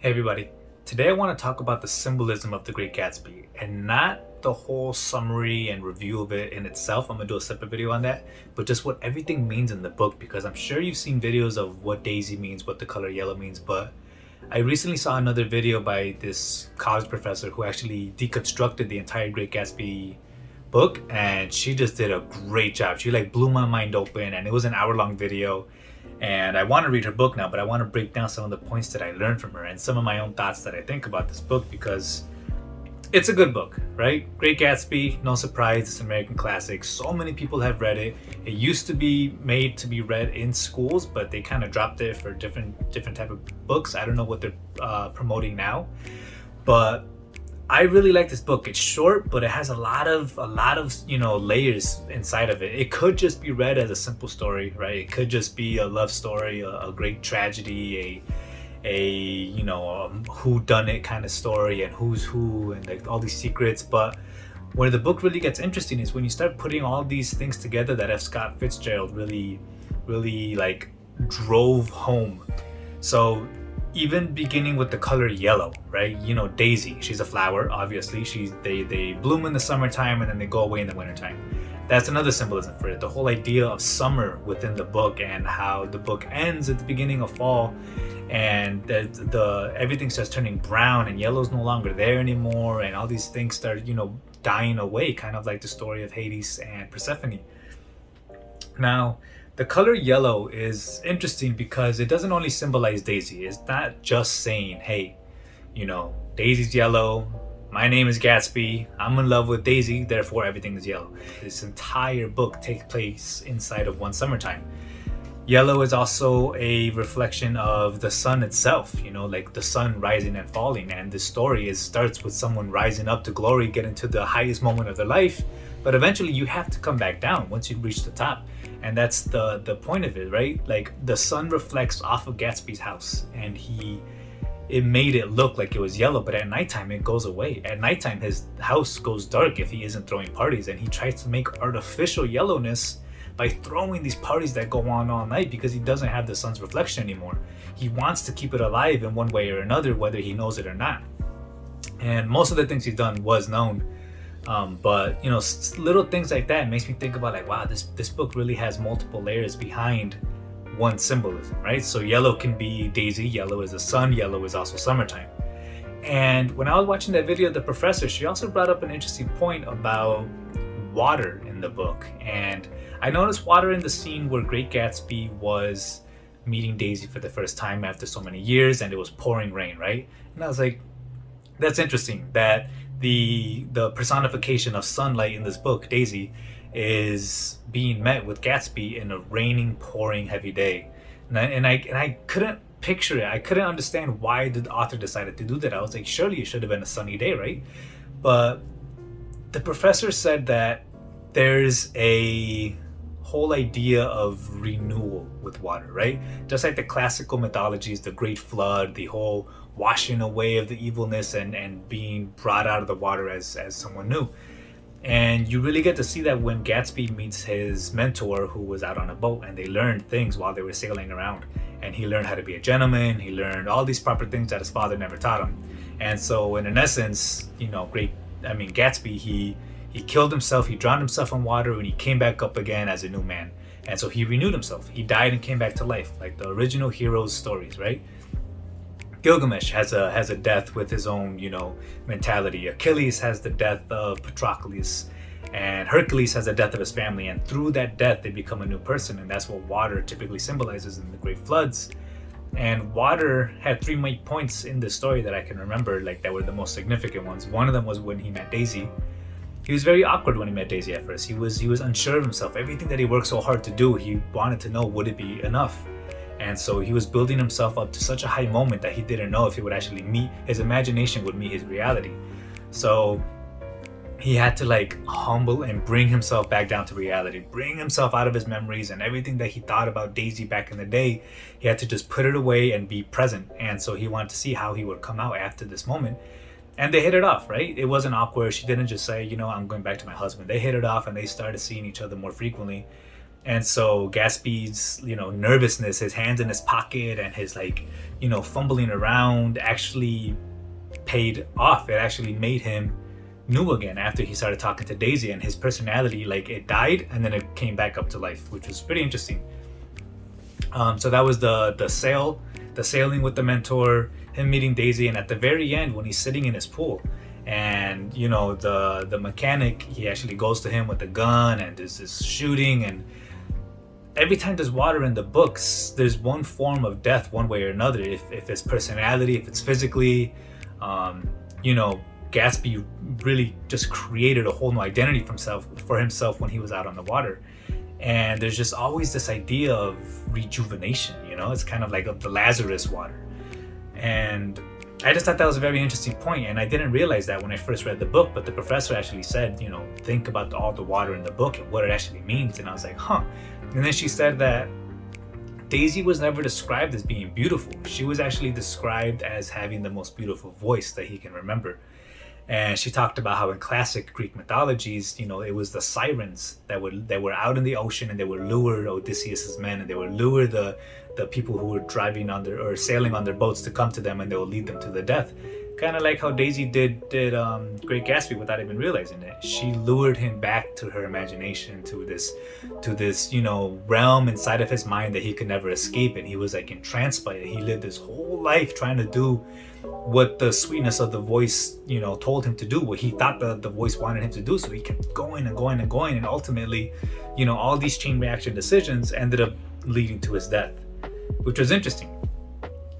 Hey everybody, today I want to talk about the symbolism of The Great Gatsby and not the whole summary and review of it in itself. I'm gonna do a separate video on that, but just what everything means in the book, because I'm sure you've seen videos of what Daisy means, what the color yellow means, but I recently saw another video by this college professor who actually deconstructed the entire Great Gatsby book, and she just did a great job. She like blew my mind open, and it was an hour-long video. And I want to read her book now, but I want to break down some of the points that I learned from her and some of my own thoughts that I think about this book, because it's a good book, right? Great Gatsby, no surprise, it's an American classic. So many people have read it. It used to be made to be read in schools, but they kind of dropped it for different type of books. I don't know what they're promoting now, but I really like this book. It's short, but it has a lot of layers inside of it. It could just be read as a simple story, right? It could just be a love story, a great tragedy, a who done it kind of story, and who's who, and like all these secrets. But where the book really gets interesting is when you start putting all these things together that F. Scott Fitzgerald really like drove home. So even beginning with the color yellow, right? Daisy, she's a flower, obviously. They bloom in the summertime and then they go away in the wintertime. That's another symbolism for it. The whole idea of summer within the book, and how the book ends at the beginning of fall, and the everything starts turning brown and yellow's no longer there anymore, and all these things start dying away, kind of like the story of Hades and Persephone. Now, the color yellow is interesting because it doesn't only symbolize Daisy. It's not just saying, hey, Daisy's yellow, my name is Gatsby, I'm in love with Daisy, therefore everything is yellow. This entire book takes place inside of one summertime. Yellow is also a reflection of the sun itself, like the sun rising and falling. And this story starts with someone rising up to glory, getting to the highest moment of their life, but eventually you have to come back down once you reach the top. And that's the point of it, right? Like the sun reflects off of Gatsby's house, and it made it look like it was yellow, but at nighttime it goes away. At nighttime his house goes dark if he isn't throwing parties, and he tries to make artificial yellowness by throwing these parties that go on all night, because he doesn't have the sun's reflection anymore. He wants to keep it alive in one way or another, whether he knows it or not. And most of the things he's done was known. But little things like that makes me think about, like, wow, this book really has multiple layers behind one symbolism, right? So yellow can be Daisy, yellow is the sun, yellow is also summertime. And when I was watching that video of the professor, she also brought up an interesting point about water in the book. And I noticed water in the scene where Great Gatsby was meeting Daisy for the first time after so many years, and it was pouring rain, right? And I was like, that's interesting that the personification of sunlight in this book, Daisy, is being met with Gatsby in a raining, pouring, heavy day. And I couldn't picture it. I couldn't understand why the author decided to do that. I was like, surely it should have been a sunny day, right? But the professor said that there's a whole idea of renewal with water, right? Just like the classical mythologies, the great flood, the whole washing away of the evilness and being brought out of the water as someone new. And you really get to see that when Gatsby meets his mentor, who was out on a boat, and they learned things while they were sailing around. And he learned how to be a gentleman, he learned all these proper things that his father never taught him. And so in essence, Gatsby, he killed himself, he drowned himself in water, and he came back up again as a new man. And so he renewed himself. He died and came back to life, like the original heroes' stories, right? Gilgamesh has a death with his own, mentality. Achilles has the death of Patroclus, and Hercules has the death of his family. And through that death, they become a new person, and that's what water typically symbolizes in the great floods. And water had three main points in this story that I can remember, like that were the most significant ones. One of them was when he met Daisy. He was very awkward when he met Daisy at first. He was unsure of himself. Everything that he worked so hard to do, he wanted to know, would it be enough? And so he was building himself up to such a high moment that he didn't know if he would actually his imagination would meet his reality. So he had to humble and bring himself back down to reality, bring himself out of his memories and everything that he thought about Daisy back in the day. He had to just put it away and be present. And so he wanted to see how he would come out after this moment. And they hit it off, right? It wasn't awkward. She didn't just say, I'm going back to my husband. They hit it off and they started seeing each other more frequently. And so Gatsby's, nervousness, his hands in his pocket and his fumbling around actually paid off. It actually made him new again after he started talking to Daisy, and his personality, it died and then it came back up to life, which was pretty interesting. So that was the sailing with the mentor, him meeting Daisy, and at the very end when he's sitting in his pool, and the mechanic, he actually goes to him with a gun and there's this shooting. And every time there's water in the books, there's one form of death one way or another. If it's personality, if it's physically, Gatsby really just created a whole new identity for himself when he was out on the water. And there's just always this idea of rejuvenation, it's kind of like the Lazarus water. And I just thought that was a very interesting point, and I didn't realize that when I first read the book, but the professor actually said, think about all the water in the book and what it actually means. And I was like, huh. And then she said that Daisy was never described as being beautiful. She was actually described as having the most beautiful voice that he can remember. And she talked about how in classic Greek mythologies, it was the sirens that were out in the ocean, and they would lure Odysseus's men, and they would lure the people who were driving on or sailing on their boats to come to them, and they would lead them to the death. Kind of like how Daisy did Great Gatsby without even realizing it. She lured him back to her imagination, to this realm inside of his mind that he could never escape, and he was entranced by it. He lived his whole life trying to do what the sweetness of the voice told him to do, what he thought the voice wanted him to do. So he kept going and going and going, and ultimately all these chain reaction decisions ended up leading to his death, which was interesting.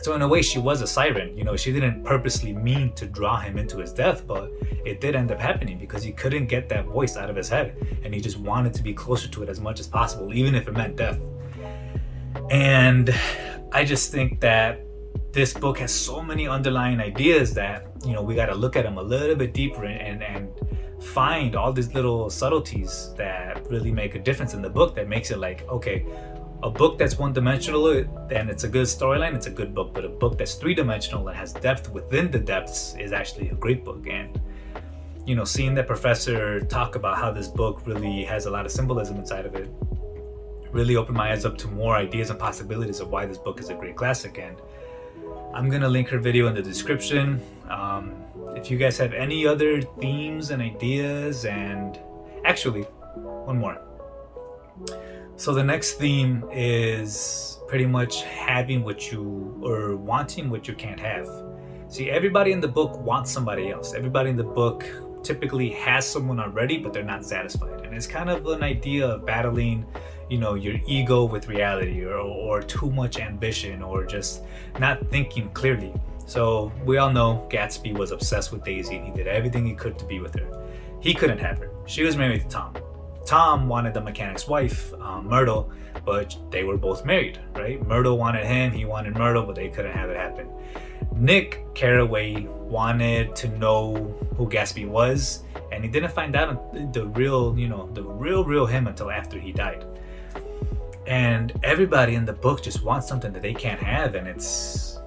So in a way, she was a siren. She didn't purposely mean to draw him into his death, but it did end up happening because he couldn't get that voice out of his head, and he just wanted to be closer to it as much as possible, even if it meant death. And I just think that this book has so many underlying ideas that we got to look at them a little bit deeper and find all these little subtleties that really make a difference in the book, that makes it okay, a book that's one-dimensional and it's a good storyline, it's a good book, but a book that's three-dimensional and has depth within the depths is actually a great book. And seeing the professor talk about how this book really has a lot of symbolism inside of it really opened my eyes up to more ideas and possibilities of why this book is a great classic. And I'm gonna link her video in the description. If you guys have any other themes and ideas, and actually, one more. So the next theme is pretty much having wanting what you can't have. See, everybody in the book wants somebody else. Everybody in the book typically has someone already, but they're not satisfied. And it's kind of an idea of battling your ego with reality, or too much ambition, or just not thinking clearly. So we all know Gatsby was obsessed with Daisy, and he did everything he could to be with her. He couldn't have her. She was married to Tom. Tom wanted the mechanic's wife, Myrtle, but they were both married, right? Myrtle wanted him, he wanted Myrtle, but they couldn't have it happen. Nick Carraway wanted to know who Gatsby was, and he didn't find out the real him until after he died. And everybody in the book just wants something that they can't have, and it's,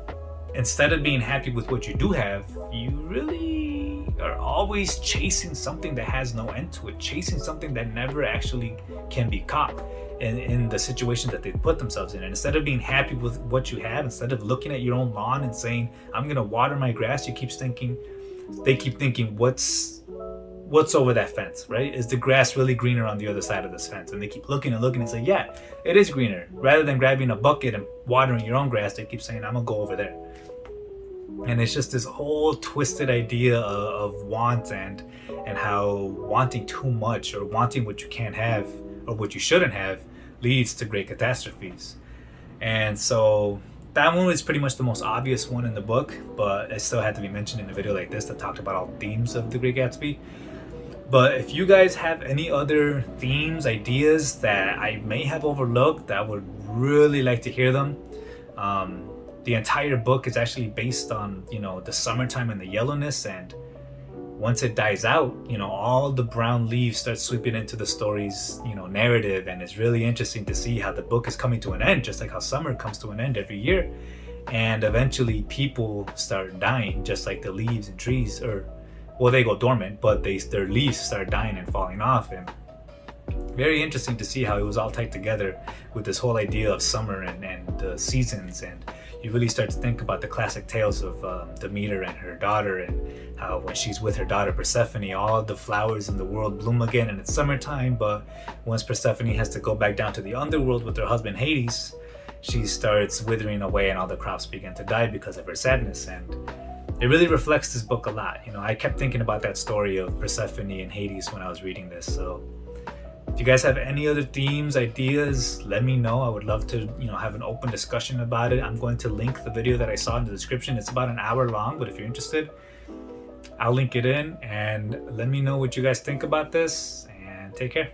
instead of being happy with what you do have, you really are always chasing something that has no end to it, chasing something that never actually can be caught in the situation that they put themselves in. And instead of being happy with what you have, instead of looking at your own lawn and saying, I'm gonna water my grass, they keep thinking, what's over that fence, right? Is the grass really greener on the other side of this fence? And they keep looking and looking and say, yeah, it is greener. Rather than grabbing a bucket and watering your own grass, they keep saying, I'm gonna go over there. And it's just this whole twisted idea of want, and how wanting too much, or wanting what you can't have, or what you shouldn't have, leads to great catastrophes. And so that one was pretty much the most obvious one in the book, but it still had to be mentioned in a video like this that talked about all the themes of The Great Gatsby. But if you guys have any other themes, ideas that I may have overlooked, I would really like to hear them. The entire book is actually based on, the summertime and the yellowness, and once it dies out, all the brown leaves start sweeping into the story's, narrative, and it's really interesting to see how the book is coming to an end, just like how summer comes to an end every year, and eventually people start dying, just like the leaves and trees, they go dormant, but their leaves start dying and falling off, and very interesting to see how it was all tied together with this whole idea of summer and the seasons. And you really start to think about the classic tales of Demeter and her daughter, and how when she's with her daughter Persephone, all the flowers in the world bloom again and it's summertime. But once Persephone has to go back down to the underworld with her husband Hades, she starts withering away and all the crops begin to die because of her sadness. And it really reflects this book a lot. You know, I kept thinking about that story of Persephone and Hades when I was reading this. So if you guys have any other themes, ideas, let me know. I would love to, have an open discussion about it. I'm going to link the video that I saw in the description. It's about an hour long, but if you're interested, I'll link it in, and let me know what you guys think about this, and take care.